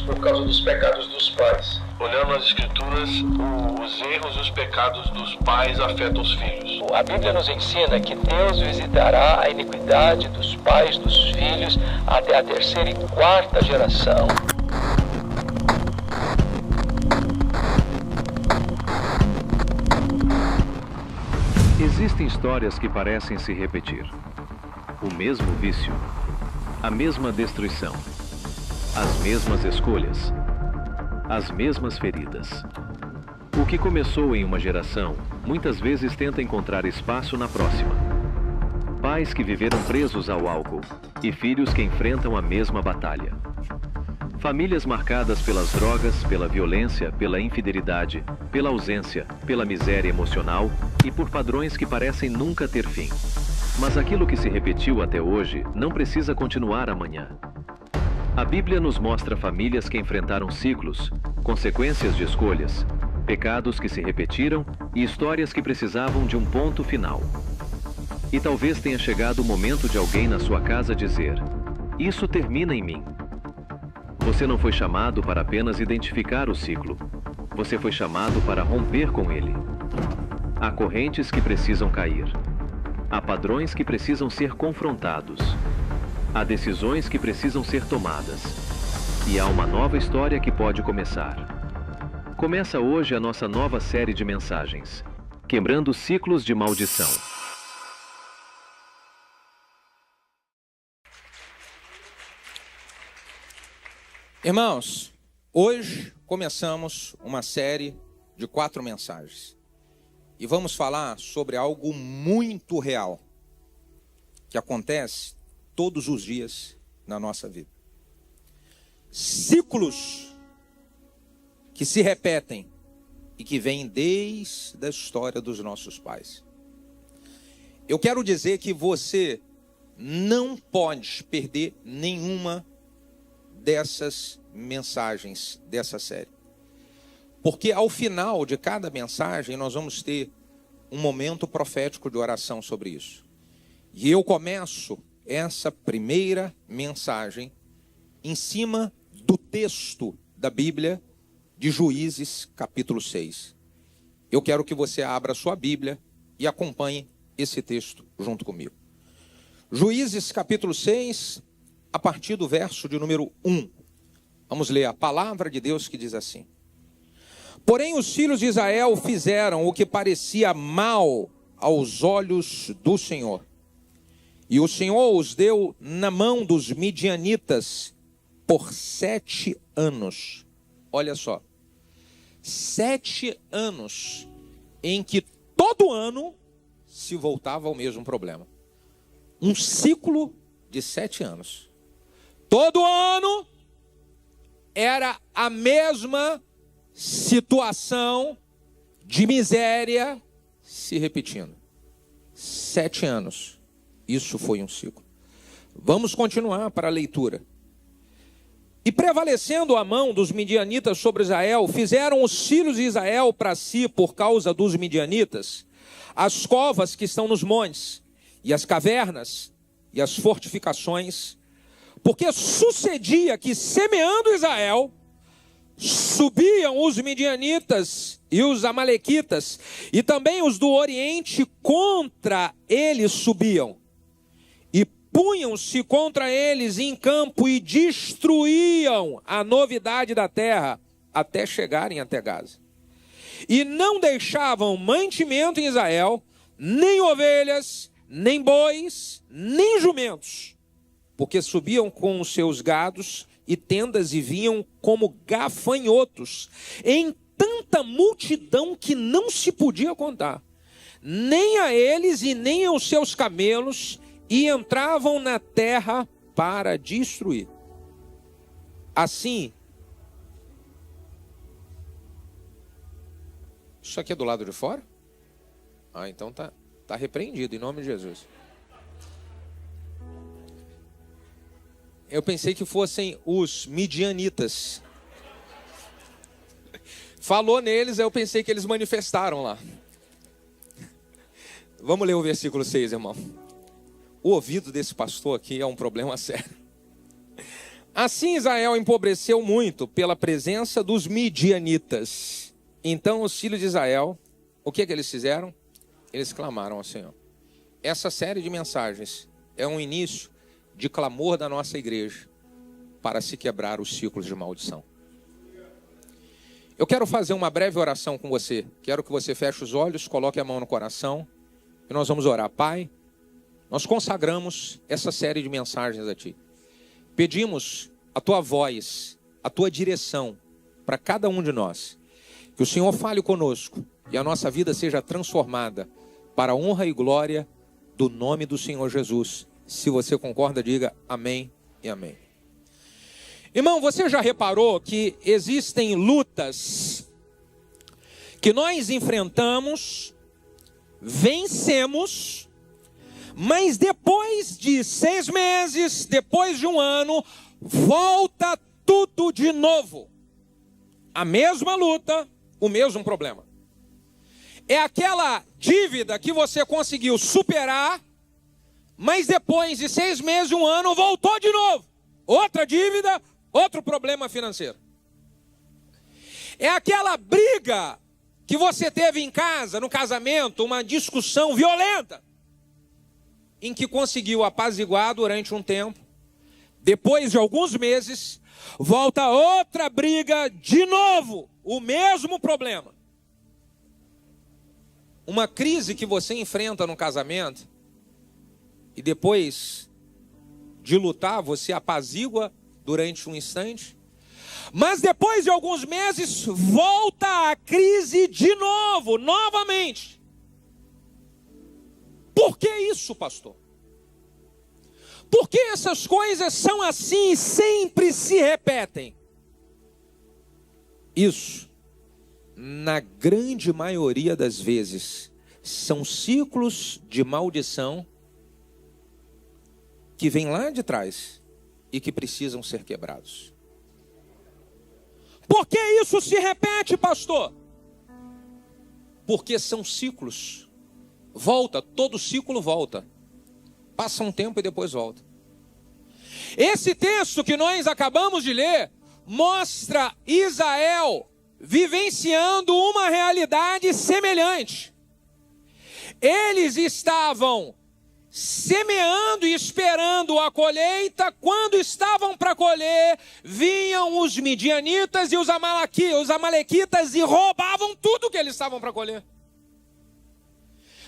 por causa dos pecados dos pais. Olhando nas escrituras, os erros e os pecados dos pais afetam os filhos. A Bíblia nos ensina que Deus visitará a iniquidade dos pais dos filhos até a terceira e quarta geração. Existem histórias que parecem se repetir. O mesmo vício, a mesma destruição, as mesmas escolhas, as mesmas feridas. O que começou em uma geração, muitas vezes tenta encontrar espaço na próxima. Pais que viveram presos ao álcool e filhos que enfrentam a mesma batalha. Famílias marcadas pelas drogas, pela violência, pela infidelidade, pela ausência, pela miséria emocional e por padrões que parecem nunca ter fim. Mas aquilo que se repetiu até hoje não precisa continuar amanhã. A Bíblia nos mostra famílias que enfrentaram ciclos, consequências de escolhas, pecados que se repetiram e histórias que precisavam de um ponto final. E talvez tenha chegado o momento de alguém na sua casa dizer: "Isso termina em mim." Você não foi chamado para apenas identificar o ciclo. Você foi chamado para romper com ele. Há correntes que precisam cair. Há padrões que precisam ser confrontados. Há decisões que precisam ser tomadas. E há uma nova história que pode começar. Começa hoje a nossa nova série de mensagens, Quebrando Ciclos de Maldição. Irmãos, hoje começamos uma série de 4 mensagens. E vamos falar sobre algo muito real, que acontece todos os dias na nossa vida. Ciclos que se repetem e que vêm desde a história dos nossos pais. Eu quero dizer que você não pode perder nenhuma dessas mensagens dessa série. Porque ao final de cada mensagem nós vamos ter um momento profético de oração sobre isso. E eu começo essa primeira mensagem em cima do texto da Bíblia de Juízes, capítulo 6. Eu quero que você abra sua Bíblia e acompanhe esse texto junto comigo. Juízes, capítulo 6, a partir do verso de número 1. Vamos ler a palavra de Deus que diz assim: Porém os filhos de Israel fizeram o que parecia mal aos olhos do Senhor. E o Senhor os deu na mão dos midianitas por 7 anos. Olha só. 7 anos em que todo ano se voltava ao mesmo problema. Um ciclo de 7 anos. Todo ano era a mesma situação de miséria se repetindo. 7 anos. Isso foi um ciclo. Vamos continuar para a leitura. E prevalecendo a mão dos midianitas sobre Israel, fizeram os filhos de Israel para si, por causa dos midianitas, as covas que estão nos montes, e as cavernas, e as fortificações, porque sucedia que, semeando Israel, subiam os midianitas e os amalequitas, e também os do Oriente contra eles subiam, e punham-se contra eles em campo e destruíam a novidade da terra, até chegarem até Gaza. E não deixavam mantimento em Israel, nem ovelhas, nem bois, nem jumentos, porque subiam com os seus gados e tendas e vinham como gafanhotos, em tanta multidão que não se podia contar, nem a eles e nem aos seus camelos, e entravam na terra para destruir. Assim, isso aqui é do lado de fora? Ah, então tá repreendido, em nome de Jesus. Eu pensei que fossem os midianitas. Falou neles, eu pensei que eles manifestaram lá. Vamos ler o versículo 6, irmão. O ouvido desse pastor aqui é um problema sério. Assim Israel empobreceu muito pela presença dos midianitas. Então os filhos de Israel, o que eles fizeram? Eles clamaram ao Senhor. Essa série de mensagens é um início de clamor da nossa igreja para se quebrar os ciclos de maldição. Eu quero fazer uma breve oração com você. Quero que você feche os olhos, coloque a mão no coração e nós vamos orar. Pai, nós consagramos essa série de mensagens a Ti. Pedimos a Tua voz, a Tua direção para cada um de nós. Que o Senhor fale conosco e a nossa vida seja transformada para a honra e glória do nome do Senhor Jesus. Se você concorda, diga amém e amém. Irmão, você já reparou que existem lutas que nós enfrentamos, vencemos, mas depois de 6 meses, depois de 1 ano, volta tudo de novo. A mesma luta, o mesmo problema. É aquela dívida que você conseguiu superar, mas depois de 6 meses, 1 ano, voltou de novo. Outra dívida, outro problema financeiro. É aquela briga que você teve em casa, no casamento, uma discussão violenta, em que conseguiu apaziguar durante um tempo. Depois de alguns meses, volta outra briga de novo, o mesmo problema. Uma crise que você enfrenta no casamento, e depois de lutar, você apazigua durante um instante, mas depois de alguns meses, volta a crise de novo, novamente. Por que isso, pastor? Por que essas coisas são assim e sempre se repetem? Isso, na grande maioria das vezes, são ciclos de maldição que vêm lá de trás e que precisam ser quebrados. Por que isso se repete, pastor? Porque são ciclos. Volta, todo ciclo volta. Passa um tempo e depois volta. Esse texto que nós acabamos de ler mostra Israel vivenciando uma realidade semelhante. Eles estavam semeando e esperando a colheita. Quando estavam para colher, vinham os midianitas e os amalequitas e roubavam tudo que eles estavam para colher.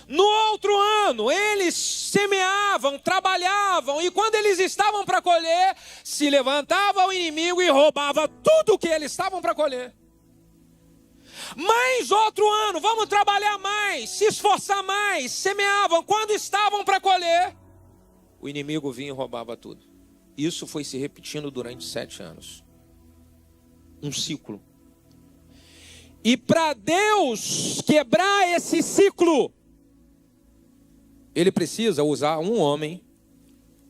No outro ano, eles semeavam, trabalhavam, e quando eles estavam para colher, se levantava o inimigo e roubava tudo que eles estavam para colher. Mais outro ano, vamos trabalhar mais, se esforçar mais, semeavam. Quando estavam para colher, o inimigo vinha e roubava tudo. Isso foi se repetindo durante 7 anos. Um ciclo. E para Deus quebrar esse ciclo, Ele precisa usar um homem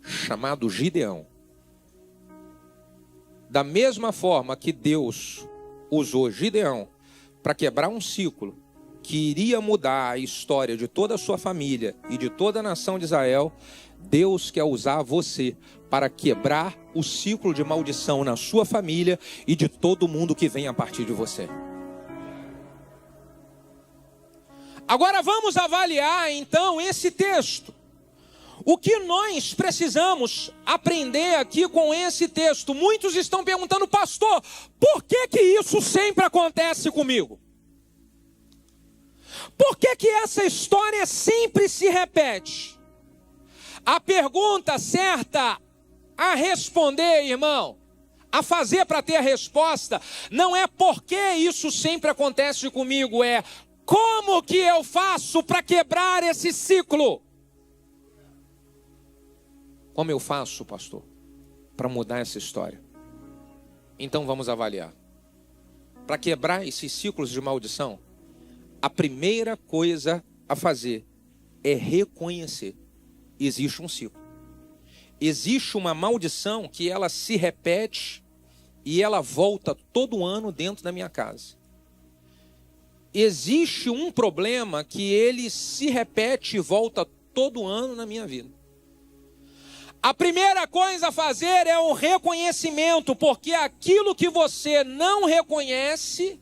chamado Gideão. Da mesma forma que Deus usou Gideão para quebrar um ciclo que iria mudar a história de toda a sua família e de toda a nação de Israel, Deus quer usar você para quebrar o ciclo de maldição na sua família e de todo mundo que vem a partir de você. Agora vamos avaliar então esse texto. O que nós precisamos aprender aqui com esse texto? Muitos estão perguntando, pastor, por que que isso sempre acontece comigo? Por que que essa história sempre se repete? A pergunta certa a responder, irmão, a fazer para ter a resposta, não é por que isso sempre acontece comigo, é como que eu faço para quebrar esse ciclo? Como eu faço, pastor, para mudar essa história? Então vamos avaliar. Para quebrar esses ciclos de maldição, a primeira coisa a fazer é reconhecer. Existe um ciclo. Existe uma maldição que ela se repete e ela volta todo ano dentro da minha casa. Existe um problema que ele se repete e volta todo ano na minha vida. A primeira coisa a fazer é o reconhecimento, porque aquilo que você não reconhece,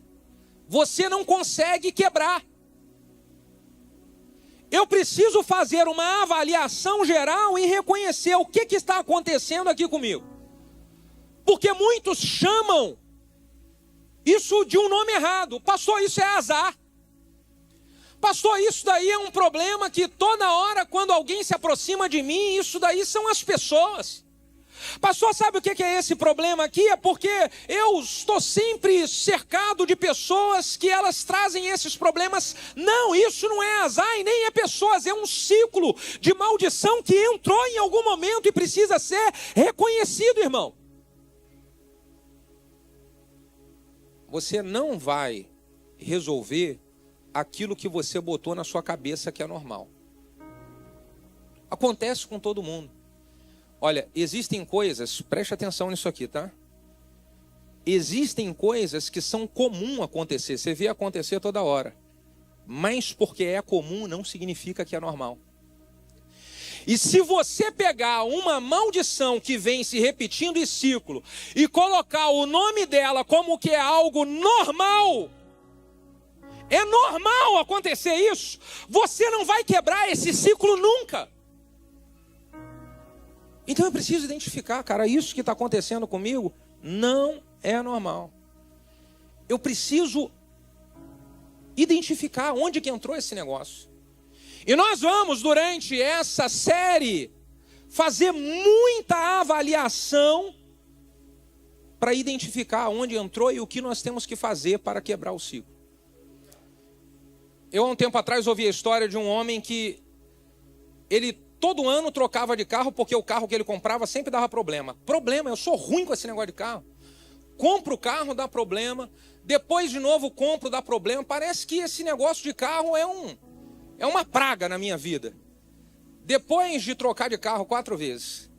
você não consegue quebrar. Eu preciso fazer uma avaliação geral e reconhecer o que está acontecendo aqui comigo. Porque muitos chamam isso de um nome errado. Pastor, isso é azar. Pastor, isso daí é um problema que toda hora quando alguém se aproxima de mim, isso daí são as pessoas. Pastor, sabe o que é esse problema aqui? É porque eu estou sempre cercado de pessoas que elas trazem esses problemas. Não, isso não é azar e nem é pessoas, é um ciclo de maldição que entrou em algum momento e precisa ser reconhecido, irmão. Você não vai resolver aquilo que você botou na sua cabeça que é normal. Acontece com todo mundo. Olha, existem coisas, preste atenção nisso aqui, tá? Existem coisas que são comum acontecer, você vê acontecer toda hora. Mas porque é comum não significa que é normal. E se você pegar uma maldição que vem se repetindo em ciclo e colocar o nome dela como que é algo normal, é normal acontecer isso, você não vai quebrar esse ciclo nunca. Então eu preciso identificar, cara, isso que está acontecendo comigo não é normal. Eu preciso identificar onde que entrou esse negócio. E nós vamos, durante essa série, fazer muita avaliação para identificar onde entrou e o que nós temos que fazer para quebrar o ciclo. Eu, há um tempo atrás, ouvi a história de um homem que ele todo ano trocava de carro porque o carro que ele comprava sempre dava problema. Problema, eu sou ruim com esse negócio de carro. Compro o carro, dá problema. Depois, de novo, compro, dá problema. Parece que esse negócio de carro é uma praga na minha vida. Depois de trocar de carro 4 vezes,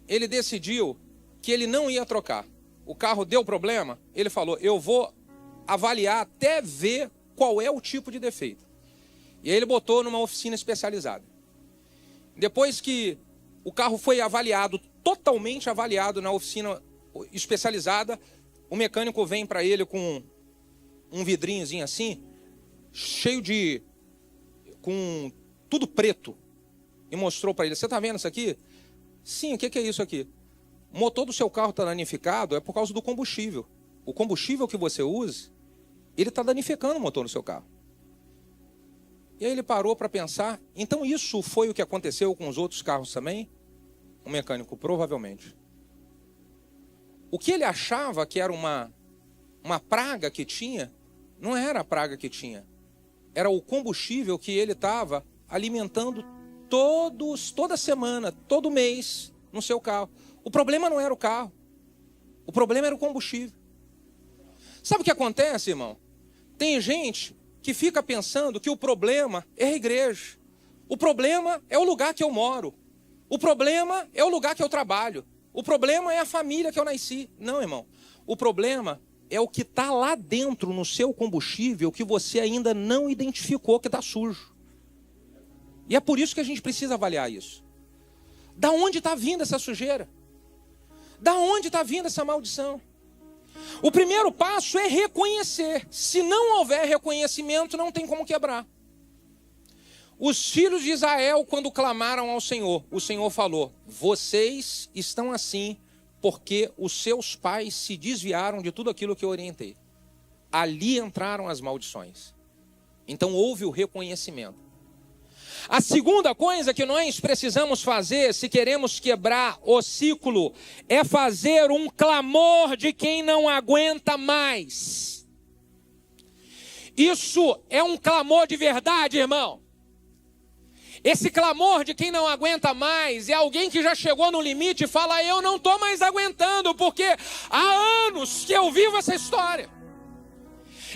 ele decidiu que ele não ia trocar. O carro deu problema, ele falou, eu vou avaliar até ver qual é o tipo de defeito. E aí ele botou numa oficina especializada. Depois que o carro foi avaliado, totalmente avaliado na oficina especializada, o mecânico vem para ele com um vidrinhozinho assim, cheio de... com tudo preto, e mostrou para ele, você está vendo isso aqui? Sim, o que é isso aqui? O motor do seu carro está danificado, é por causa do combustível. O combustível que você usa, ele está danificando o motor do seu carro. E aí ele parou para pensar, então isso foi o que aconteceu com os outros carros também? O mecânico, provavelmente. O que ele achava que era uma praga que tinha, não era a praga que tinha. Era o combustível que ele estava alimentando toda semana, todo mês, no seu carro. O problema não era o carro. O problema era o combustível. Sabe o que acontece, irmão? Tem gente que fica pensando que o problema é a igreja. O problema é o lugar que eu moro. O problema é o lugar que eu trabalho. O problema é a família que eu nasci. Não, irmão. O problema é o que está lá dentro no seu combustível que você ainda não identificou que está sujo. E é por isso que a gente precisa avaliar isso. Da onde está vindo essa sujeira? Da onde está vindo essa maldição? O primeiro passo é reconhecer. Se não houver reconhecimento, não tem como quebrar. Os filhos de Israel, quando clamaram ao Senhor, o Senhor falou, vocês estão assim porque os seus pais se desviaram de tudo aquilo que eu orientei. Ali entraram as maldições. Então houve o reconhecimento. A segunda coisa que nós precisamos fazer, se queremos quebrar o ciclo, é fazer um clamor de quem não aguenta mais. Isso é um clamor de verdade, irmão. Esse clamor de quem não aguenta mais é alguém que já chegou no limite e fala, eu não estou mais aguentando, porque há anos que eu vivo essa história.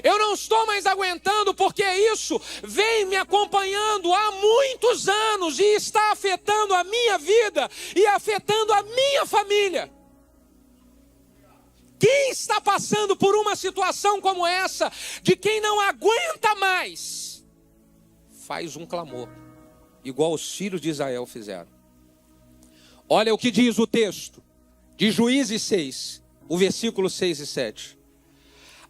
Eu não estou mais aguentando porque isso vem me acompanhando há muitos anos e está afetando a minha vida e afetando a minha família. Quem está passando por uma situação como essa, de quem não aguenta mais, faz um clamor, igual os filhos de Israel fizeram. Olha o que diz o texto de Juízes 6, o versículo 6 e 7.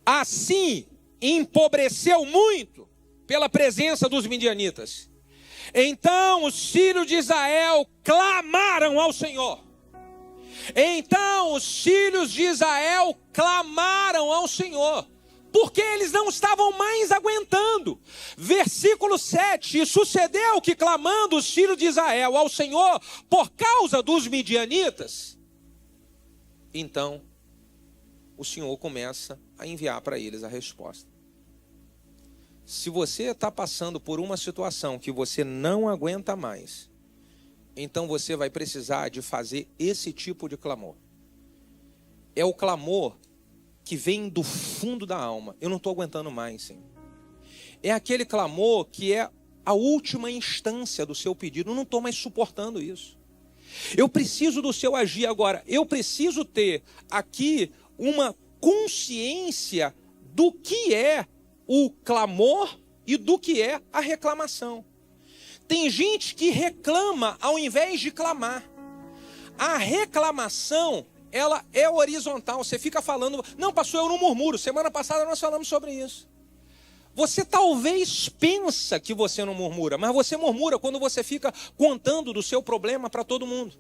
Assim empobreceu muito pela presença dos midianitas. Então os filhos de Israel clamaram ao Senhor. Então os filhos de Israel clamaram ao Senhor, porque eles não estavam mais aguentando. Versículo 7, e sucedeu que clamando os filhos de Israel ao Senhor por causa dos midianitas, então o Senhor começa a enviar para eles a resposta. Se você está passando por uma situação que você não aguenta mais, então você vai precisar de fazer esse tipo de clamor. É o clamor que vem do fundo da alma. Eu não estou aguentando mais, Senhor. É aquele clamor que é a última instância do seu pedido. Eu não estou mais suportando isso. Eu preciso do seu agir agora. Eu preciso ter aqui uma consciência do que é o clamor e do que é a reclamação. Tem gente que reclama ao invés de clamar. A reclamação, ela é horizontal. Você fica falando, não, pastor, eu não murmuro. Semana passada nós falamos sobre isso. Você talvez pensa que você não murmura, mas você murmura quando você fica contando do seu problema para todo mundo.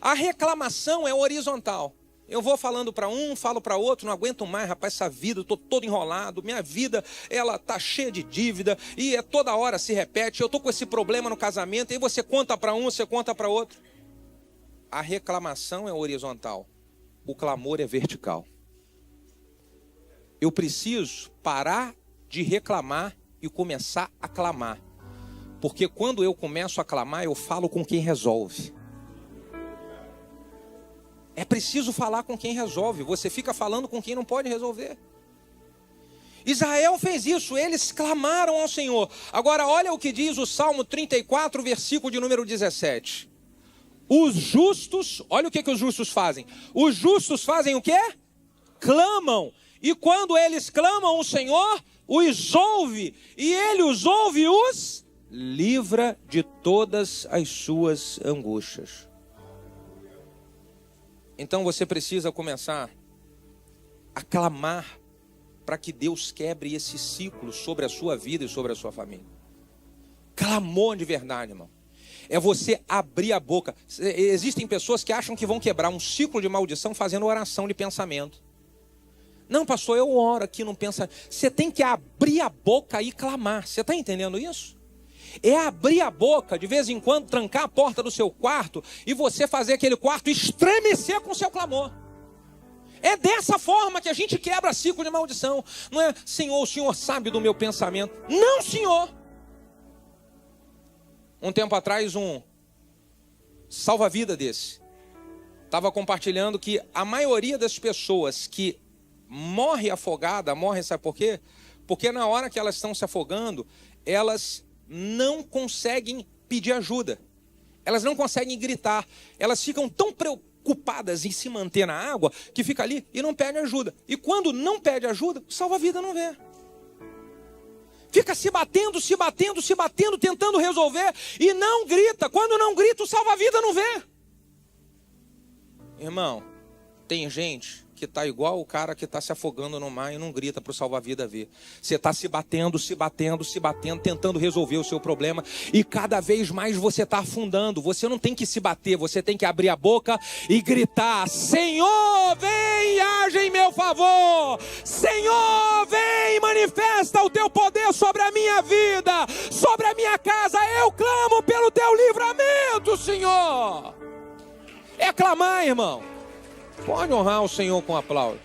A reclamação é horizontal. Eu vou falando para um, falo para outro, não aguento mais, rapaz, essa vida, estou todo enrolado, minha vida, ela está cheia de dívida, e toda hora se repete, eu estou com esse problema no casamento, e você conta para um, você conta para outro. A reclamação é horizontal, o clamor é vertical. Eu preciso parar de reclamar e começar a clamar, porque quando eu começo a clamar, eu falo com quem resolve. É preciso falar com quem resolve. Você fica falando com quem não pode resolver. Israel fez isso. Eles clamaram ao Senhor. Agora olha o que diz o Salmo 34, versículo de número 17. Os justos, olha o que os justos fazem. Os justos fazem o quê? Clamam. E quando eles clamam, o Senhor os ouve. E Ele os ouve e os livra de todas as suas angústias. Então você precisa começar a clamar para que Deus quebre esse ciclo sobre a sua vida e sobre a sua família. Clamor de verdade, irmão. É você abrir a boca. Existem pessoas que acham que vão quebrar um ciclo de maldição fazendo oração de pensamento. Não, pastor, eu oro aqui, não pensa. Você tem que abrir a boca e clamar. Você está entendendo isso? É abrir a boca, de vez em quando, trancar a porta do seu quarto e você fazer aquele quarto estremecer com o seu clamor. É dessa forma que a gente quebra ciclo de maldição. Não é, Senhor, o Senhor sabe do meu pensamento. Não, Senhor. Um tempo atrás, um salva-vida desse estava compartilhando que a maioria das pessoas que morre afogada, morre, sabe por quê? Porque na hora que elas estão se afogando, elas não conseguem pedir ajuda. Elas não conseguem gritar. Elas ficam tão preocupadas em se manter na água que fica ali e não pede ajuda. E quando não pede ajuda, o salva-vida não vê. Fica se batendo, tentando resolver e não grita. Quando não grita, o salva-vida não vê. Irmão, tem gente que está igual o cara que está se afogando no mar e não grita para o salva-vida ver. Você está se batendo, tentando resolver o seu problema e cada vez mais você está afundando. Você não tem que se bater, você tem que abrir a boca e gritar: Senhor, vem e age em meu favor. Senhor, vem e manifesta o teu poder sobre a minha vida, sobre a minha casa. Eu clamo pelo teu livramento, Senhor. É clamar, irmão. Pode honrar o Senhor com aplauso.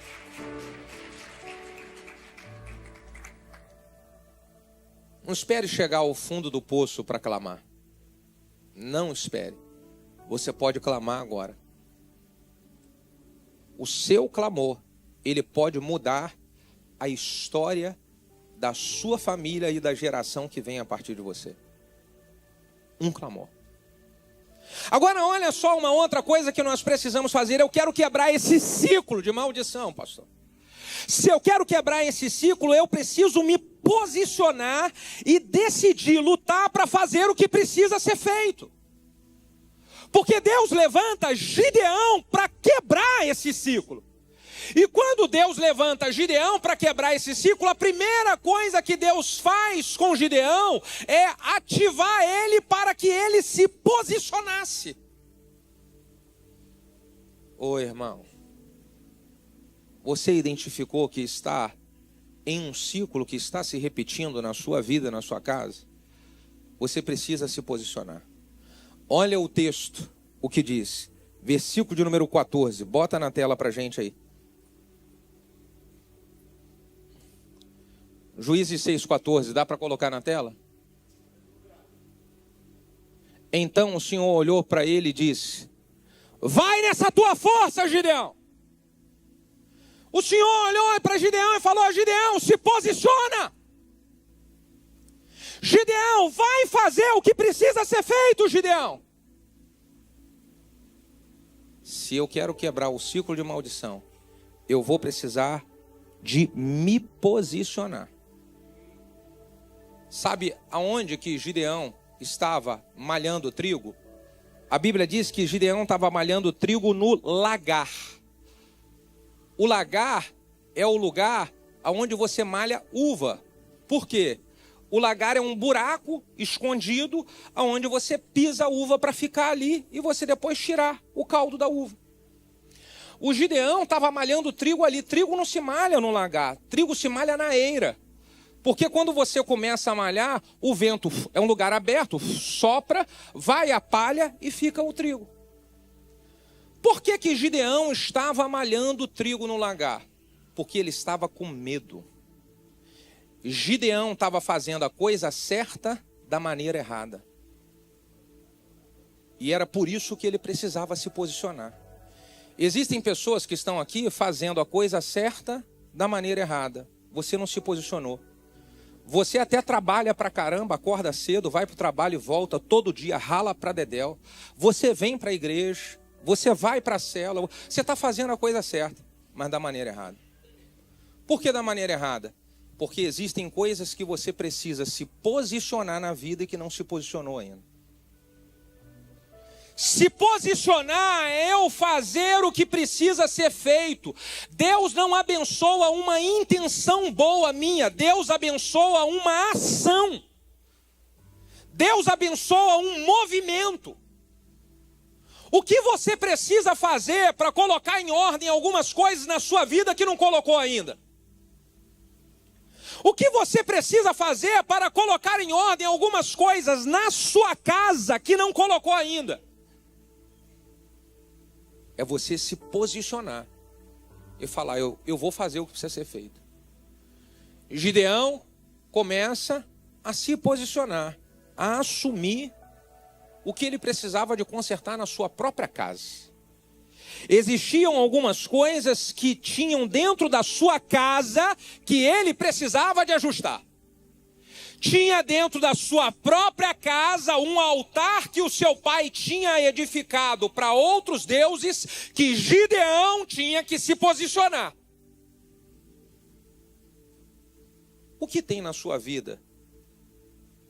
Não espere chegar ao fundo do poço para clamar. Não espere. Você pode clamar agora. O seu clamor, ele pode mudar a história da sua família e da geração que vem a partir de você. Um clamor. Agora olha só uma outra coisa que nós precisamos fazer. Eu quero quebrar esse ciclo de maldição, pastor. Se eu quero quebrar esse ciclo, eu preciso me posicionar e decidir lutar para fazer o que precisa ser feito. Porque Deus levanta Gideão para quebrar esse ciclo. E quando Deus levanta Gideão para quebrar esse ciclo, a primeira coisa que Deus faz com Gideão é ativar ele para que ele se posicionasse. Ô irmão, você identificou que está em um ciclo que está se repetindo na sua vida, na sua casa? Você precisa se posicionar. Olha o texto, o que diz. Versículo de número 14. Bota na tela para a gente aí. Juízes 6,14. Dá para colocar na tela? Então o Senhor olhou para ele e disse: vai nessa tua força, Gideão. O Senhor olhou para Gideão e falou: Gideão, se posiciona. Gideão, vai fazer o que precisa ser feito, Gideão. Se eu quero quebrar o ciclo de maldição, eu vou precisar de me posicionar. Sabe aonde que Gideão estava malhando trigo? A Bíblia diz que Gideão estava malhando trigo no lagar. O lagar é o lugar onde você malha uva. Por quê? O lagar é um buraco escondido onde você pisa a uva para ficar ali e você depois tirar o caldo da uva. O Gideão estava malhando trigo ali. Trigo não se malha no lagar, trigo se malha na eira. Porque quando você começa a malhar, o vento é um lugar aberto, sopra, vai a palha e fica o trigo. Por que que Gideão estava malhando trigo no lagar? Porque ele estava com medo. Gideão estava fazendo a coisa certa da maneira errada. E era por isso que ele precisava se posicionar. Existem pessoas que estão aqui fazendo a coisa certa da maneira errada. Você não se posicionou. Você até trabalha pra caramba, acorda cedo, vai pro trabalho e volta todo dia, rala pra dedéu. Você vem pra igreja, você vai pra célula, você está fazendo a coisa certa, mas da maneira errada. Por que da maneira errada? Porque existem coisas que você precisa se posicionar na vida e que não se posicionou ainda. Se posicionar é eu fazer o que precisa ser feito. Deus não abençoa uma intenção boa minha. Deus abençoa uma ação. Deus abençoa um movimento. O que você precisa fazer para colocar em ordem algumas coisas na sua vida que não colocou ainda? O que você precisa fazer para colocar em ordem algumas coisas na sua casa que não colocou ainda? É você se posicionar e falar: eu vou fazer o que precisa ser feito. Gideão começa a se posicionar, a assumir o que ele precisava de consertar na sua própria casa. Existiam algumas coisas que tinham dentro da sua casa que ele precisava de ajustar. Tinha dentro da sua própria casa um altar que o seu pai tinha edificado para outros deuses, que Gideão tinha que se posicionar. O que tem na sua vida,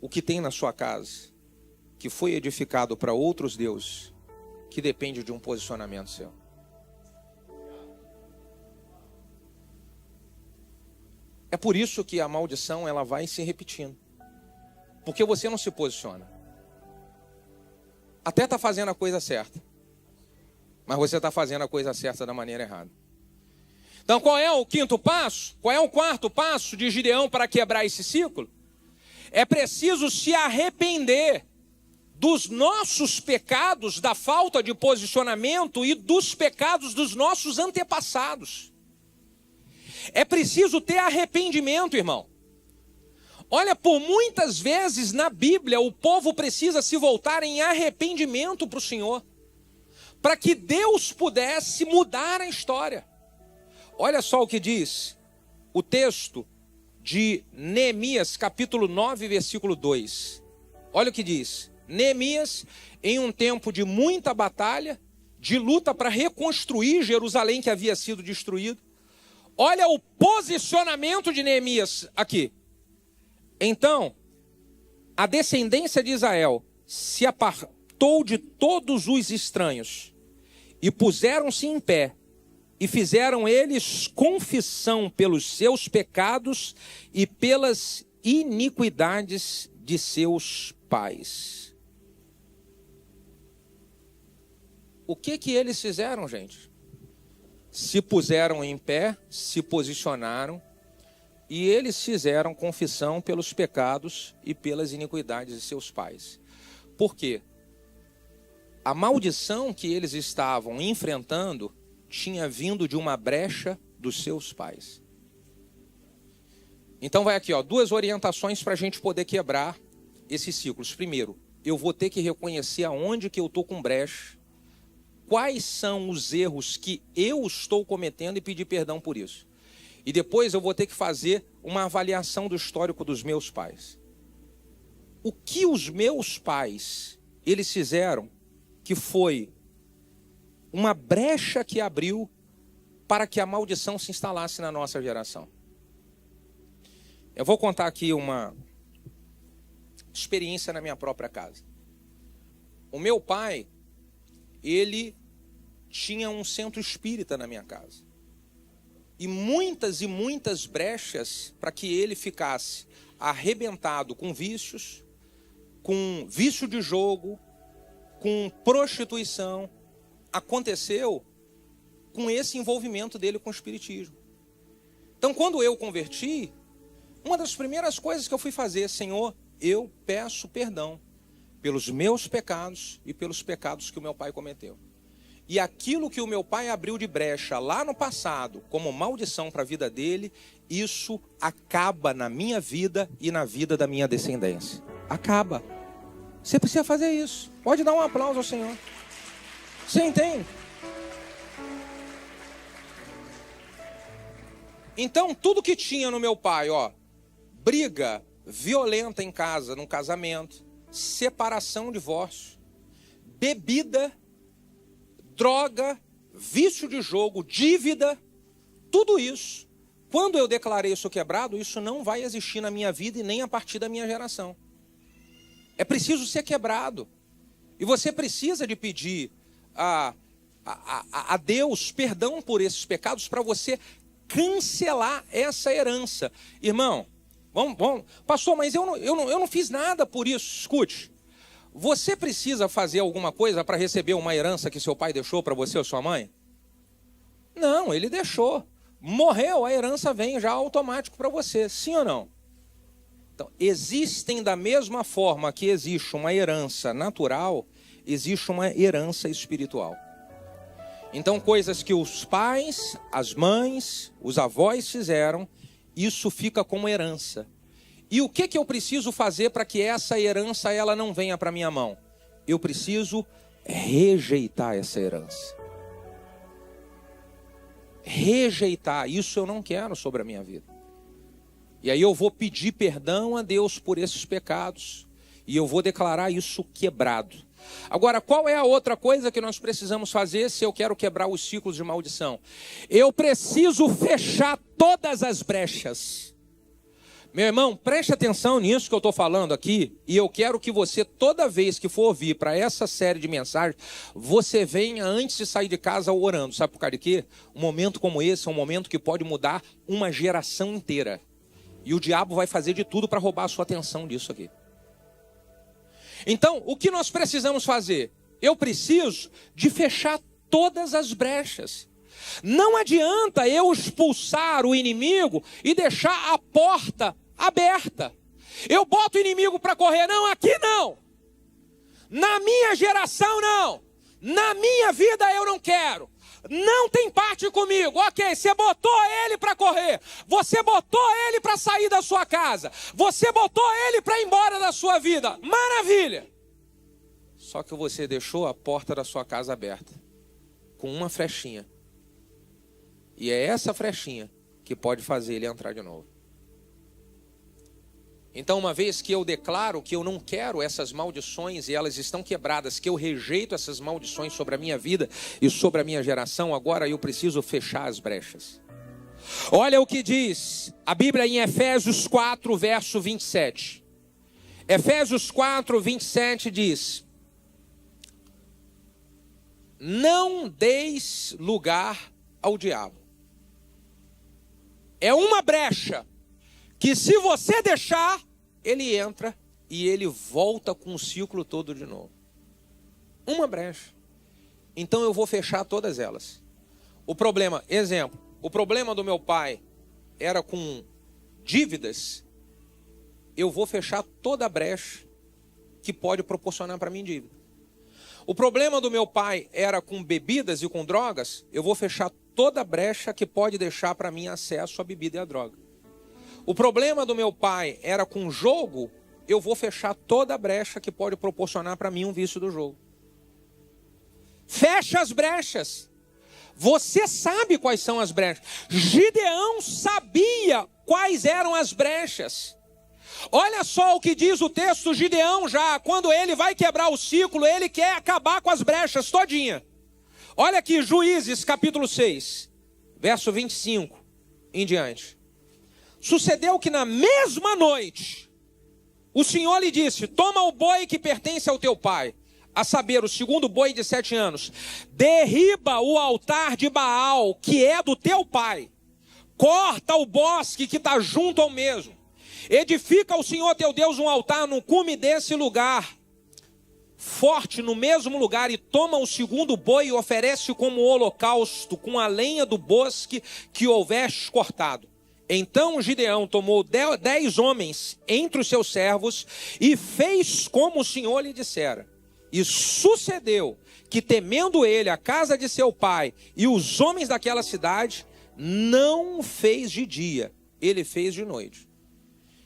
o que tem na sua casa, que foi edificado para outros deuses, que depende de um posicionamento seu? É por isso que a maldição ela vai se repetindo. Porque você não se posiciona. Até está fazendo a coisa certa. Mas você está fazendo a coisa certa da maneira errada. Então qual é o quinto passo? Qual é o quarto passo de Gideão para quebrar esse ciclo? É preciso se arrepender dos nossos pecados, da falta de posicionamento e dos pecados dos nossos antepassados. É preciso ter arrependimento, irmão. Olha, por muitas vezes na Bíblia o povo precisa se voltar em arrependimento para o Senhor, para que Deus pudesse mudar a história. Olha só o que diz o texto de Neemias, capítulo 9, versículo 2. Olha o que diz. Neemias, em um tempo de muita batalha, de luta para reconstruir Jerusalém que havia sido destruído. Olha o posicionamento de Neemias aqui. Então, a descendência de Israel se afastou de todos os estranhos, e puseram-se em pé, e fizeram eles confissão pelos seus pecados e pelas iniquidades de seus pais. O que eles fizeram, gente? Se puseram em pé, se posicionaram, e eles fizeram confissão pelos pecados e pelas iniquidades de seus pais. Por quê? A maldição que eles estavam enfrentando tinha vindo de uma brecha dos seus pais. Então vai aqui, duas orientações para a gente poder quebrar esses ciclos. Primeiro, eu vou ter que reconhecer aonde que eu estou com brecha, quais são os erros que eu estou cometendo e pedir perdão por isso. E depois eu vou ter que fazer uma avaliação do histórico dos meus pais. O que os meus pais, eles fizeram que foi uma brecha que abriu para que a maldição se instalasse na nossa geração. Eu vou contar aqui uma experiência na minha própria casa. O meu pai, ele tinha um centro espírita na minha casa. E muitas brechas para que ele ficasse arrebentado com vícios, com vício de jogo, com prostituição, aconteceu com esse envolvimento dele com o espiritismo. Então, quando eu converti, uma das primeiras coisas que eu fui fazer, Senhor, eu peço perdão pelos meus pecados e pelos pecados que o meu pai cometeu. E aquilo que o meu pai abriu de brecha lá no passado, como maldição para a vida dele, isso acaba na minha vida e na vida da minha descendência. Acaba. Você precisa fazer isso. Pode dar um aplauso ao Senhor. Você entende? Então, tudo que tinha no meu pai, briga violenta em casa, num casamento, separação, divórcio, bebida, droga, vício de jogo, dívida, tudo isso. Quando eu declarei isso quebrado, isso não vai existir na minha vida e nem a partir da minha geração. É preciso ser quebrado. E você precisa de pedir a Deus perdão por esses pecados para você cancelar essa herança. Irmão, vamos, pastor, mas eu não fiz nada por isso. Escute, você precisa fazer alguma coisa para receber uma herança que seu pai deixou para você ou sua mãe? Não, ele deixou. Morreu, a herança vem já automático para você, sim ou não? Então, existem da mesma forma que existe uma herança natural, existe uma herança espiritual. Então, coisas que os pais, as mães, os avós fizeram, isso fica como herança. E o que eu preciso fazer para que essa herança ela não venha para minha mão? Eu preciso rejeitar essa herança. Rejeitar, isso eu não quero sobre a minha vida. E aí eu vou pedir perdão a Deus por esses pecados. E eu vou declarar isso quebrado. Agora, qual é a outra coisa que nós precisamos fazer se eu quero quebrar os ciclos de maldição? Eu preciso fechar todas as brechas. Meu irmão, preste atenção nisso que eu estou falando aqui. E eu quero que você, toda vez que for ouvir para essa série de mensagens, você venha antes de sair de casa orando. Sabe por causa de quê? Um momento como esse é um momento que pode mudar uma geração inteira. E o diabo vai fazer de tudo para roubar a sua atenção disso aqui. Então, o que nós precisamos fazer? Eu preciso de fechar todas as brechas. Não adianta eu expulsar o inimigo e deixar a porta aberta. Eu boto o inimigo para correr, não, aqui não. Na minha geração não. Na minha vida eu não quero. Não tem parte comigo. Ok, você botou ele para correr. Você botou ele para sair da sua casa. Você botou ele para ir embora da sua vida. Maravilha. Só que você deixou a porta da sua casa aberta. Com uma flechinha. E é essa flechinha que pode fazer ele entrar de novo. Então, uma vez que eu declaro que eu não quero essas maldições e elas estão quebradas, que eu rejeito essas maldições sobre a minha vida e sobre a minha geração, agora eu preciso fechar as brechas. Olha o que diz a Bíblia em Efésios 4, verso 27. Efésios 4, 27 diz: não deis lugar ao diabo. É uma brecha que, se você deixar, ele entra e ele volta com o ciclo todo de novo. Uma brecha. Então eu vou fechar todas elas. O problema, exemplo, o problema do meu pai era com dívidas. Eu vou fechar toda a brecha que pode proporcionar para mim dívida. O problema do meu pai era com bebidas e com drogas. Eu vou fechar toda a brecha que pode deixar para mim acesso à bebida e à droga. O problema do meu pai era com jogo. Eu vou fechar toda a brecha que pode proporcionar para mim um vício do jogo. Fecha as brechas. Você sabe quais são as brechas. Gideão sabia quais eram as brechas. Olha só o que diz o texto. Gideão, já quando ele vai quebrar o ciclo, ele quer acabar com as brechas todinha. Olha aqui, Juízes capítulo 6, verso 25 em diante. Sucedeu que na mesma noite o Senhor lhe disse: toma o boi que pertence ao teu pai, a saber, o segundo boi de 7 anos, derriba o altar de Baal, que é do teu pai, corta o bosque que está junto ao mesmo, edifica ao Senhor teu Deus um altar no cume desse lugar, forte no mesmo lugar, e toma o segundo boi e oferece como holocausto com a lenha do bosque que houveste cortado. Então Gideão tomou 10 homens entre os seus servos e fez como o Senhor lhe dissera. E sucedeu que, temendo ele a casa de seu pai e os homens daquela cidade, não fez de dia, ele fez de noite.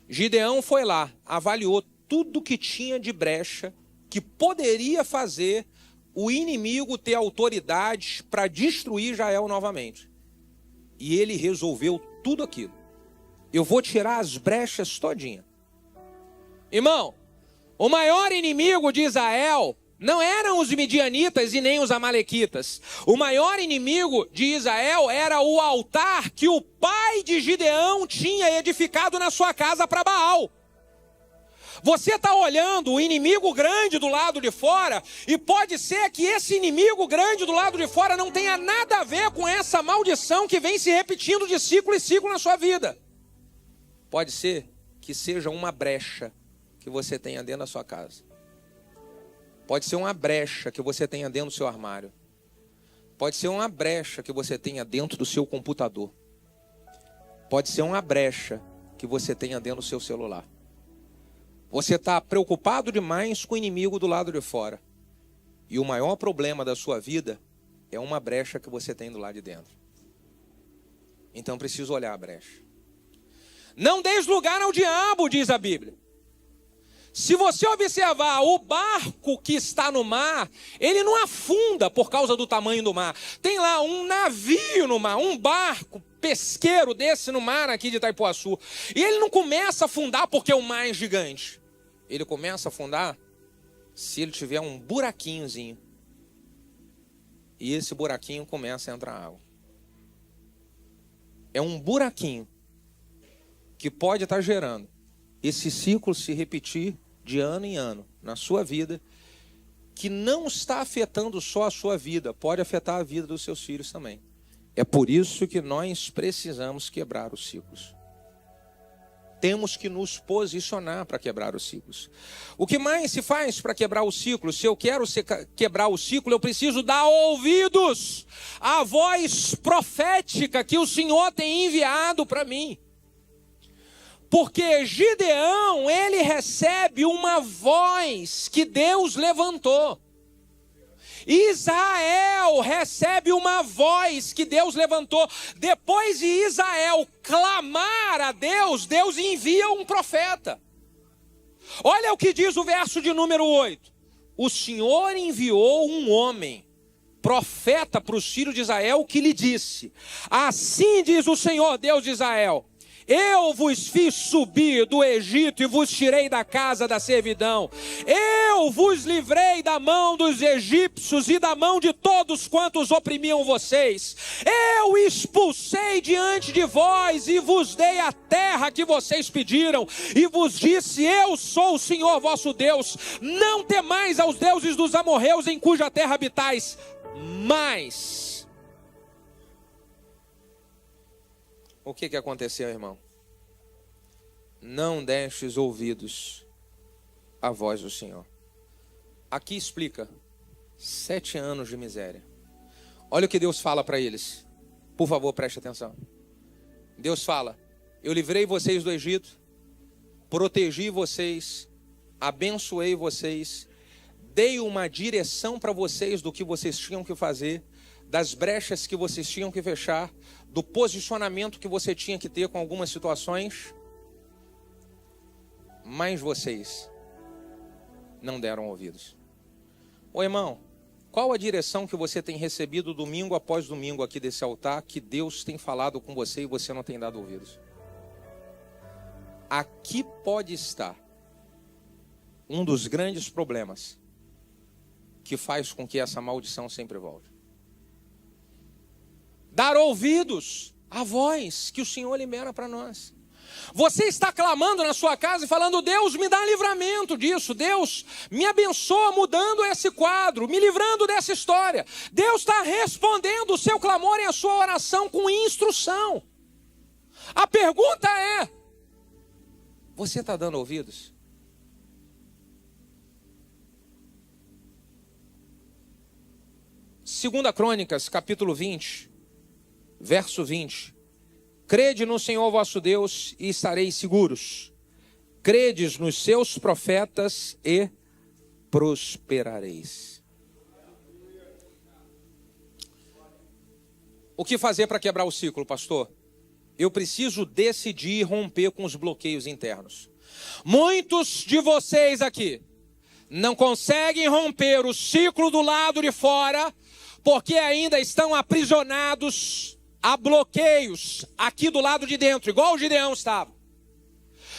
Gideão foi lá, avaliou tudo que tinha de brecha que poderia fazer o inimigo ter autoridade para destruir Israel novamente. E ele resolveu tudo aquilo. Eu vou tirar as brechas todinha. Irmão, o maior inimigo de Israel não eram os midianitas e nem os amalequitas. O maior inimigo de Israel era o altar que o pai de Gideão tinha edificado na sua casa para Baal. Você está olhando o inimigo grande do lado de fora, e pode ser que esse inimigo grande do lado de fora não tenha nada a ver com essa maldição que vem se repetindo de ciclo em ciclo na sua vida. Pode ser que seja uma brecha que você tenha dentro da sua casa. Pode ser uma brecha que você tenha dentro do seu armário. Pode ser uma brecha que você tenha dentro do seu computador. Pode ser uma brecha que você tenha dentro do seu celular. Você está preocupado demais com o inimigo do lado de fora. E o maior problema da sua vida é uma brecha que você tem do lado de dentro. Então precisa olhar a brecha. Não deis lugar ao diabo, diz a Bíblia. Se você observar o barco que está no mar, ele não afunda por causa do tamanho do mar. Tem lá um navio no mar, um barco pesqueiro desse no mar aqui de Itaipuaçu. E ele não começa a afundar porque o mar é gigante. Ele começa a afundar se ele tiver um buraquinhozinho. E esse buraquinho começa a entrar água. É um buraquinho que pode estar gerando esse ciclo se repetir de ano em ano na sua vida, que não está afetando só a sua vida, pode afetar a vida dos seus filhos também. É por isso que nós precisamos quebrar os ciclos. Temos que nos posicionar para quebrar os ciclos. O que mais se faz para quebrar o ciclo? Se eu quero quebrar o ciclo, eu preciso dar ouvidos à voz profética que o Senhor tem enviado para mim. Porque Gideão, ele recebe uma voz que Deus levantou. Israel recebe uma voz que Deus levantou. Depois de Israel clamar a Deus, Deus envia um profeta. Olha o que diz o verso de número 8. O Senhor enviou um homem, profeta para os filhos de Israel, que lhe disse: assim diz o Senhor, Deus de Israel: eu vos fiz subir do Egito e vos tirei da casa da servidão. Eu vos livrei da mão dos egípcios e da mão de todos quantos oprimiam vocês. Eu expulsei diante de vós e vos dei a terra que vocês pediram. E vos disse: eu sou o Senhor vosso Deus. Não temais aos deuses dos amorreus em cuja terra habitais. Mas o que aconteceu, irmão? Não destes ouvidos à voz do Senhor. Aqui explica 7 anos de miséria. Olha o que Deus fala para eles. Por favor, preste atenção. Deus fala: eu livrei vocês do Egito, protegi vocês, abençoei vocês, dei uma direção para vocês do que vocês tinham que fazer, das brechas que vocês tinham que fechar, do posicionamento que você tinha que ter com algumas situações. Mas vocês não deram ouvidos. Ô irmão, qual a direção que você tem recebido domingo após domingo aqui desse altar, que Deus tem falado com você e você não tem dado ouvidos? Aqui pode estar um dos grandes problemas que faz com que essa maldição sempre volte. Dar ouvidos à voz que o Senhor libera para nós. Você está clamando na sua casa e falando: Deus, me dá livramento disso. Deus, me abençoa mudando esse quadro, me livrando dessa história. Deus está respondendo o seu clamor e a sua oração com instrução. A pergunta é: você está dando ouvidos? Segunda Crônicas, capítulo 20, verso 20. Crede no Senhor vosso Deus e estareis seguros. Credes nos seus profetas e prosperareis. O que fazer para quebrar o ciclo, pastor? Eu preciso decidir romper com os bloqueios internos. Muitos de vocês aqui não conseguem romper o ciclo do lado de fora porque ainda estão aprisionados a bloqueios aqui do lado de dentro, igual o Gideão estava.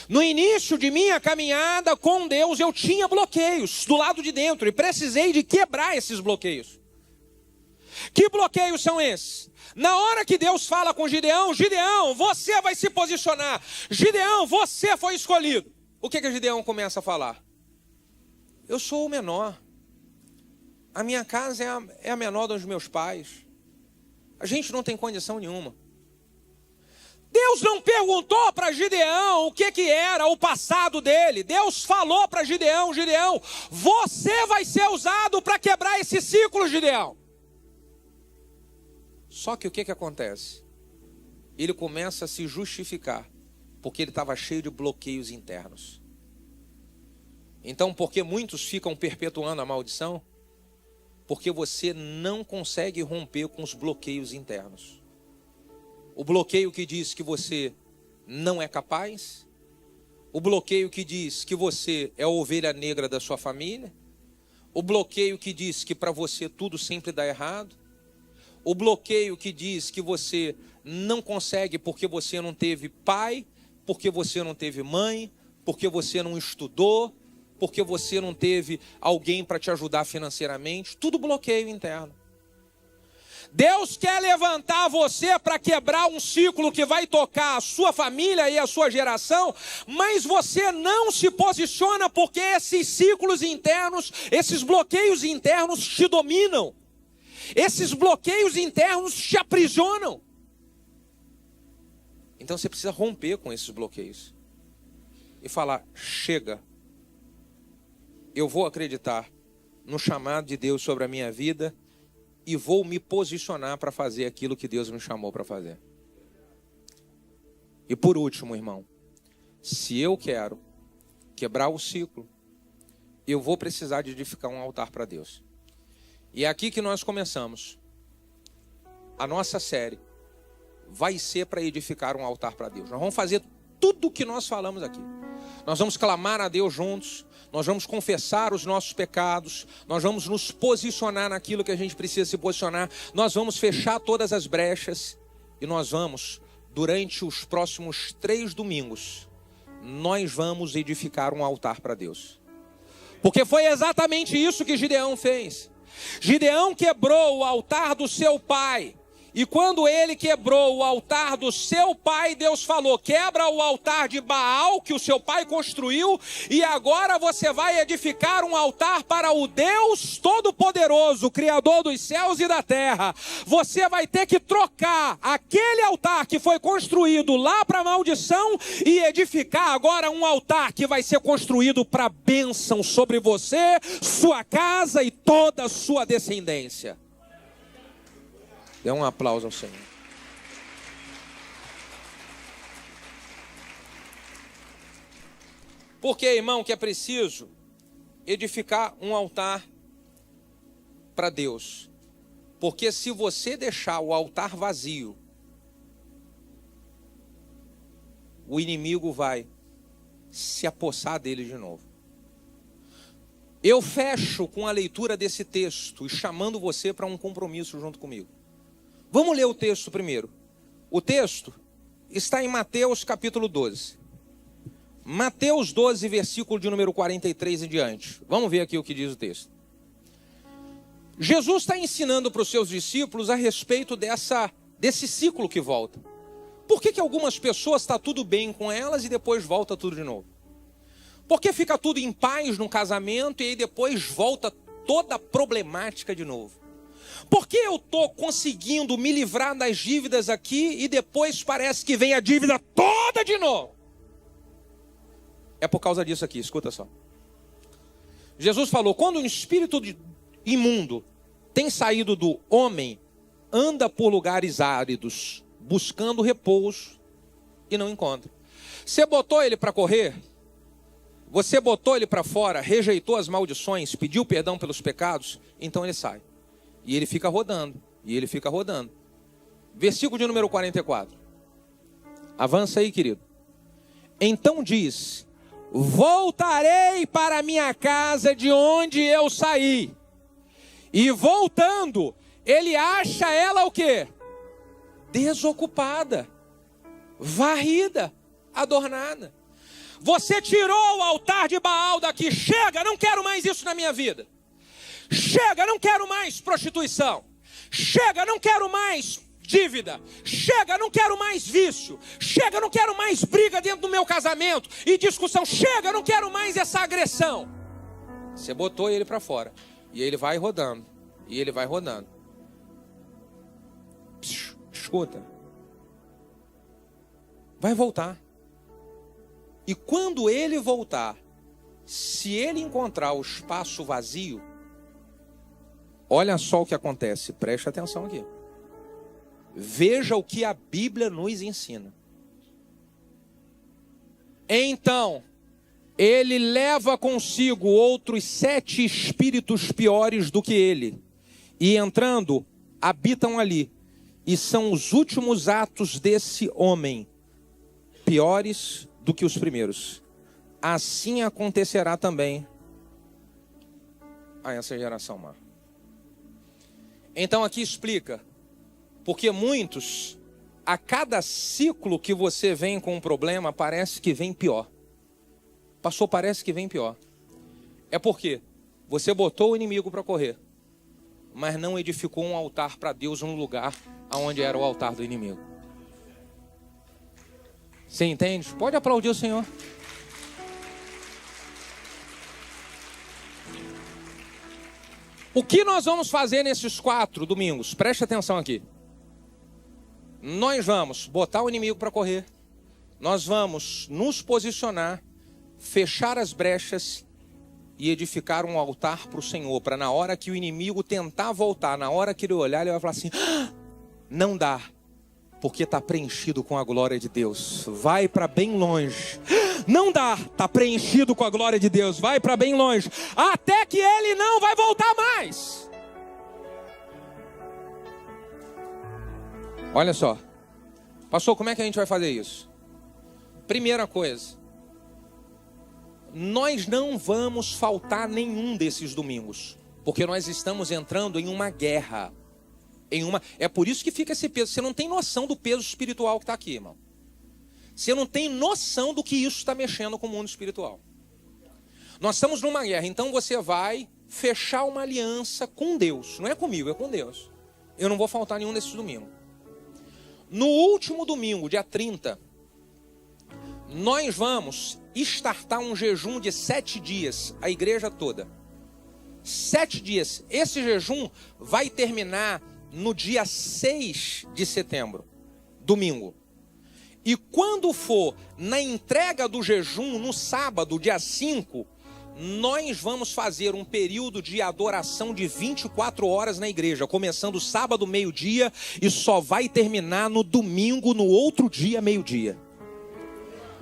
No início de minha caminhada com Deus, eu tinha bloqueios do lado de dentro e precisei de quebrar esses bloqueios. Que bloqueios são esses? Na hora que Deus fala com Gideão: Gideão, você vai se posicionar. Gideão, você foi escolhido. O que Gideão começa a falar? Eu sou o menor. A minha casa é a menor dos meus pais. A gente não tem condição nenhuma. Deus não perguntou para Gideão o que era o passado dele. Deus falou para Gideão: Gideão, você vai ser usado para quebrar esse ciclo, Gideão. Só que o que acontece? Ele começa a se justificar, porque ele estava cheio de bloqueios internos. Então, por que muitos ficam perpetuando a maldição? Porque você não consegue romper com os bloqueios internos. O bloqueio que diz que você não é capaz. O bloqueio que diz que você é a ovelha negra da sua família. O bloqueio que diz que para você tudo sempre dá errado. O bloqueio que diz que você não consegue porque você não teve pai, porque você não teve mãe, porque você não estudou, porque você não teve alguém para te ajudar financeiramente. Tudo bloqueio interno. Deus quer levantar você para quebrar um ciclo que vai tocar a sua família e a sua geração, mas você não se posiciona porque esses ciclos internos, esses bloqueios internos te dominam. Esses bloqueios internos te aprisionam. Então você precisa romper com esses bloqueios e falar: chega. Eu vou acreditar no chamado de Deus sobre a minha vida e vou me posicionar para fazer aquilo que Deus me chamou para fazer. E por último, irmão, se eu quero quebrar o ciclo, eu vou precisar de edificar um altar para Deus. E é aqui que nós começamos. A nossa série vai ser para edificar um altar para Deus. Nós vamos fazer tudo o que nós falamos aqui. Nós vamos clamar a Deus juntos, nós vamos confessar os nossos pecados, nós vamos nos posicionar naquilo que a gente precisa se posicionar, nós vamos fechar todas as brechas e nós vamos, durante os próximos 3 domingos, nós vamos edificar um altar para Deus. Porque foi exatamente isso que Gideão fez. Gideão quebrou o altar do seu pai E quando ele quebrou o altar do seu pai, Deus falou: quebra o altar de Baal que o seu pai construiu, e agora você vai edificar um altar para o Deus Todo-Poderoso, Criador dos céus e da terra. Você vai ter que trocar aquele altar que foi construído lá para maldição e edificar agora um altar que vai ser construído para bênção sobre você, sua casa e toda a sua descendência. Dê um aplauso ao Senhor. Por que, irmão, que é preciso edificar um altar para Deus? Porque se você deixar o altar vazio, o inimigo vai se apossar dele de novo. Eu fecho com a leitura desse texto e chamando você para um compromisso junto comigo. Vamos ler o texto primeiro. O texto está em Mateus capítulo 12. Mateus 12, versículo de número 43 em diante. Vamos ver aqui o que diz o texto. Jesus está ensinando para os seus discípulos a respeito desse ciclo que volta. Por que algumas pessoas está tudo bem com elas e depois volta tudo de novo? Por que fica tudo em paz no casamento e aí depois volta toda a problemática de novo? Por que eu estou conseguindo me livrar das dívidas aqui e depois parece que vem a dívida toda de novo? É por causa disso aqui, escuta só. Jesus falou: quando um espírito imundo tem saído do homem, anda por lugares áridos, buscando repouso e não encontra. Você botou ele para correr? Você botou ele para fora, rejeitou as maldições, pediu perdão pelos pecados? Então ele sai. E ele fica rodando, e ele fica rodando. Versículo de número 44. Avança aí, querido. Então diz: voltarei para minha casa de onde eu saí. E voltando, ele acha ela o quê? Desocupada, varrida, adornada. Você tirou o altar de Baal daqui. Chega, não quero mais isso na minha vida. Chega, não quero mais prostituição. Chega, não quero mais dívida. Chega, não quero mais vício. Chega, não quero mais briga dentro do meu casamento e discussão. Chega, não quero mais essa agressão. Você botou ele para fora e ele vai rodando. E ele vai rodando. Escuta. Vai voltar. E quando ele voltar, se ele encontrar o espaço vazio, olha só o que acontece, preste atenção aqui. Veja o que a Bíblia nos ensina. Então, ele leva consigo outros 7 espíritos piores do que ele, e entrando, habitam ali. E são os últimos atos desse homem, piores do que os primeiros. Assim acontecerá também a essa geração má. Então aqui explica, porque muitos, a cada ciclo que você vem com um problema, parece que vem pior. Pastor, parece que vem pior. É porque você botou o inimigo para correr, mas não edificou um altar para Deus no lugar onde era o altar do inimigo. Você entende? Pode aplaudir o Senhor. O que nós vamos fazer nesses 4 domingos? Preste atenção aqui. Nós vamos botar o inimigo para correr. Nós vamos nos posicionar, fechar as brechas e edificar um altar para o Senhor. Para na hora que o inimigo tentar voltar, na hora que ele olhar, ele vai falar assim: ah, não dá. Porque está preenchido com a glória de Deus. Vai para bem longe. Não dá, está preenchido com a glória de Deus. Vai para bem longe. Até que ele não vai voltar mais. Olha só. Pastor, como é que a gente vai fazer isso? Primeira coisa. Nós não vamos faltar nenhum desses domingos. Porque nós estamos entrando em uma guerra. É por isso que fica esse peso. Você não tem noção do peso espiritual que está aqui, irmão. Você não tem noção do que isso está mexendo com o mundo espiritual. Nós estamos numa guerra, então você vai fechar uma aliança com Deus. Não é comigo, é com Deus. Eu não vou faltar nenhum desses domingos. No último domingo, dia 30, nós vamos startar um jejum de 7 dias, a igreja toda. 7 dias. Esse jejum vai terminar no dia 6 de setembro, domingo. E quando for na entrega do jejum, no sábado, dia 5, nós vamos fazer um período de adoração de 24 horas na igreja, começando sábado, meio-dia, e só vai terminar no domingo, no outro dia, meio-dia.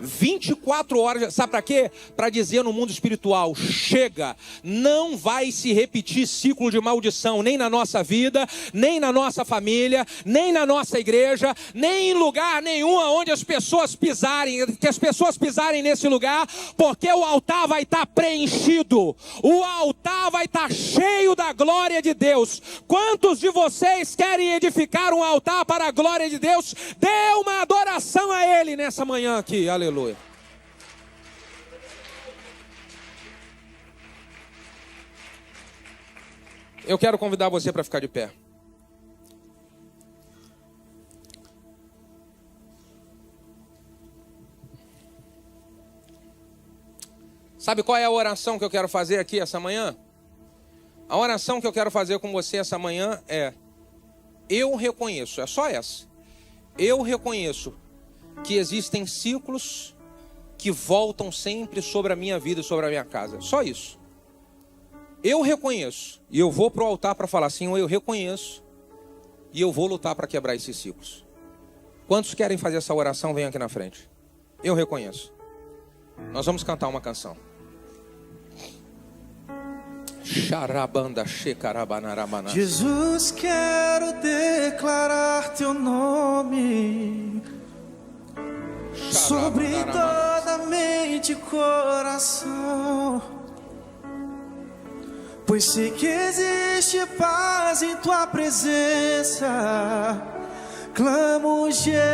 24 horas, sabe para quê? Para dizer no mundo espiritual, chega, não vai se repetir ciclo de maldição, nem na nossa vida, nem na nossa família, nem na nossa igreja, nem em lugar nenhum onde as pessoas pisarem, que as pessoas pisarem nesse lugar, porque o altar vai estar preenchido, o altar vai estar cheio da glória de Deus. Quantos de vocês querem edificar um altar para a glória de Deus? Dê uma adoração a Ele nessa manhã aqui, aleluia. Eu quero convidar você para ficar de pé. Sabe qual é a oração que eu quero fazer aqui essa manhã? A oração que eu quero fazer com você essa manhã é: eu reconheço, é só essa. Eu reconheço que existem ciclos que voltam sempre sobre a minha vida e sobre a minha casa. Só isso. Eu reconheço. E eu vou para o altar para falar assim: eu reconheço. E eu vou lutar para quebrar esses ciclos. Quantos querem fazer essa oração? Vem aqui na frente. Eu reconheço. Nós vamos cantar uma canção. Jesus, quero declarar teu nome sobre toda mente e coração, pois sei que existe paz em tua presença. Clamo Jesus.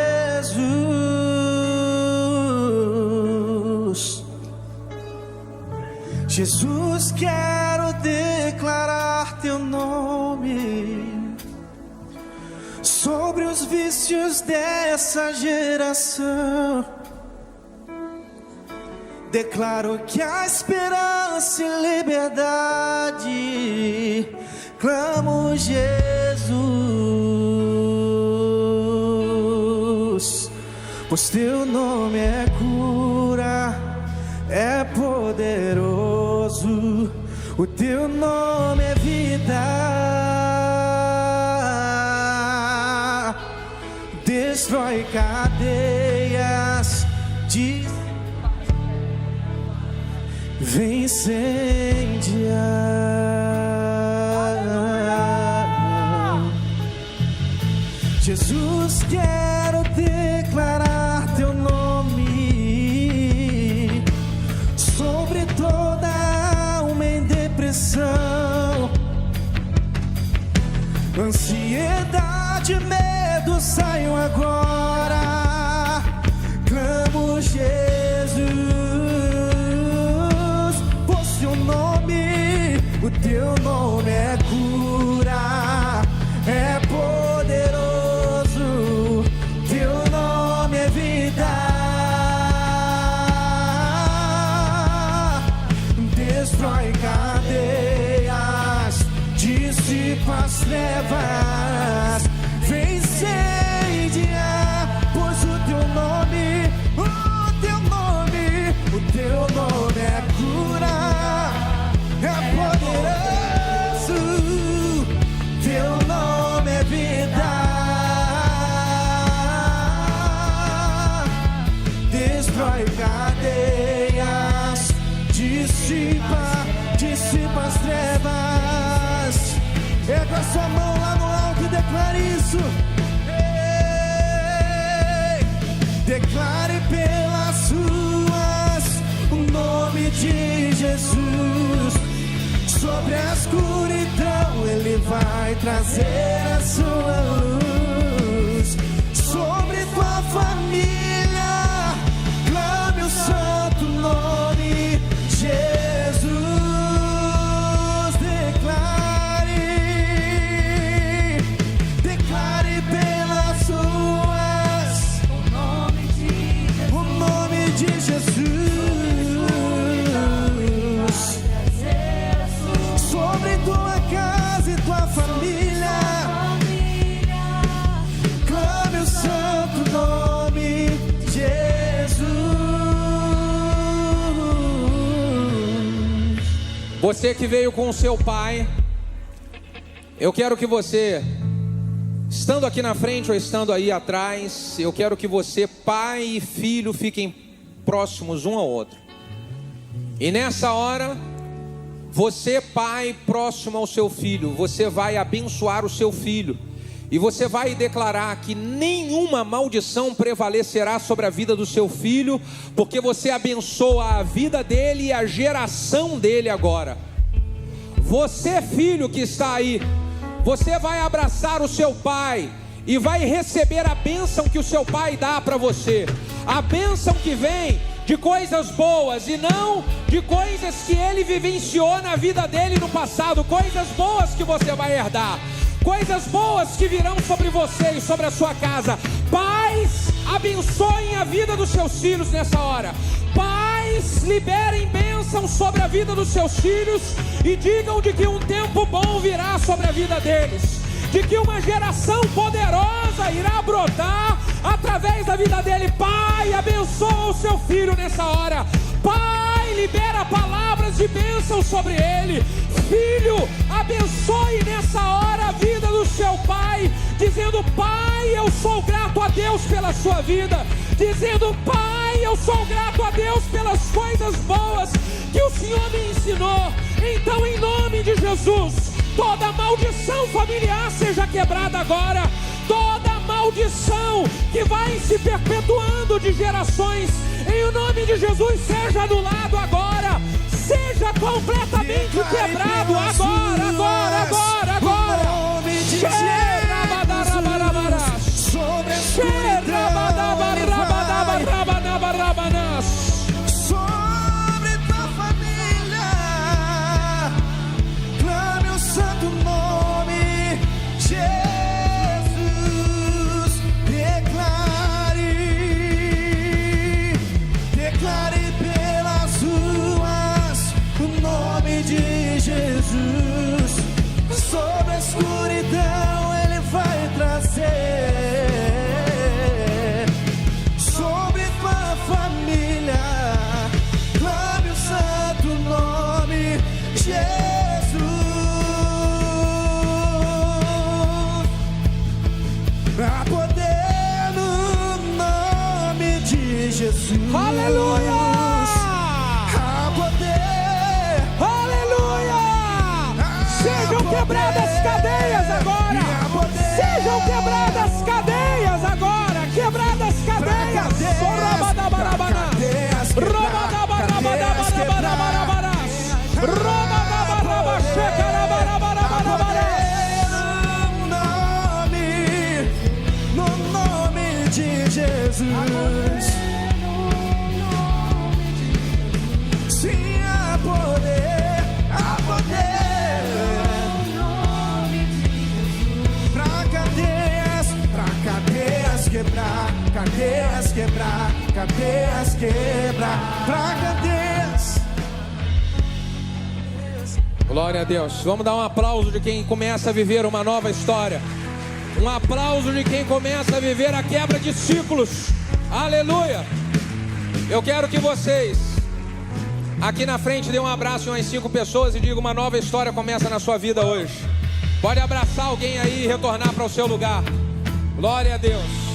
Jesus, quero declarar teu nome sobre os vícios dessa geração. Declaro que há esperança e liberdade. Clamo Jesus, pois teu nome é cura, é poderoso. O teu nome é vida, destrói cadeias, vem incendiar. Jesus, quero declarar teu nome sobre toda alma em depressão, ansiedade, medo, saiam agora. Clamo Jesus, pois teu nome, o teu nome é cura, é poderoso. Teu nome é vida, destrói cadeias, dissipa as trevas, vem incendiar, pois o teu nome, o teu nome, o teu nome é cura, é poderoso. Teu nome é vida, destrói cadeias, dissipa as trevas. Erga a sua mão lá no alto e declare isso. Ei, declare pelas ruas o nome de Jesus. Sobre a escuridão Ele vai trazer a sua luz. Sobre tua família clame o santo nome Jesus. Declare pelas ruas de Jesus, sobre tua casa e tua família, clame o santo nome de Jesus. Você que veio com o seu pai, eu quero que você, estando aqui na frente ou estando aí atrás, eu quero que você, pai e filho, fiquem próximos um ao outro. E nessa hora, você, pai, próximo ao seu filho, você vai abençoar o seu filho. E você vai declarar que nenhuma maldição prevalecerá sobre a vida do seu filho, porque você abençoa a vida dele e a geração dele agora. Você, filho que está aí, você vai abraçar o seu pai e vai receber a bênção que o seu pai dá para você. A bênção que vem de coisas boas e não de coisas que ele vivenciou na vida dele no passado. Coisas boas que você vai herdar, coisas boas que virão sobre você e sobre a sua casa. Pais, abençoem a vida dos seus filhos nessa hora. Pais, liberem bênção sobre a vida dos seus filhos e digam de que um tempo bom virá sobre a vida deles, de que uma geração poderosa irá brotar através da vida dele. Pai, abençoa o seu filho nessa hora. Pai, libera palavras de bênção sobre ele. Filho, abençoe nessa hora a vida do seu pai, dizendo: pai, eu sou grato a Deus pela sua vida. Dizendo: pai, eu sou grato a Deus pelas coisas boas que o Senhor me ensinou. Então, em nome de Jesus, toda maldição familiar seja quebrada agora. Toda maldição que vai se perpetuando de gerações, em nome de Jesus, seja anulado agora. Seja completamente quebrado agora, agora, agora, agora. Sobre a sobre tua família, clame o santo nome Jesus. Declare pelas ruas o nome de Jesus. Sobre a escuridão ele vai trazer. Sobre tua família, clame o santo nome Jesus. Há poder no nome de Jesus. Aleluia! Há poder. Aleluia! Sejam quebradas cadeias agora. Sejam quebradas cadeias agora. Quebradas cadeias. No nome de Jesus. Sim, há poder, há poder. Pra cadeias quebrar, cadeias quebrar, cadeias quebrar, pra cadeias. Glória a Deus. Vamos dar um aplauso de quem começa a viver uma nova história. Um aplauso de quem começa a viver a quebra de ciclos. Aleluia. Eu quero que vocês aqui na frente dê um abraço em umas 5 pessoas e diga: uma nova história começa na sua vida hoje. Pode abraçar alguém aí e retornar para o seu lugar. Glória a Deus.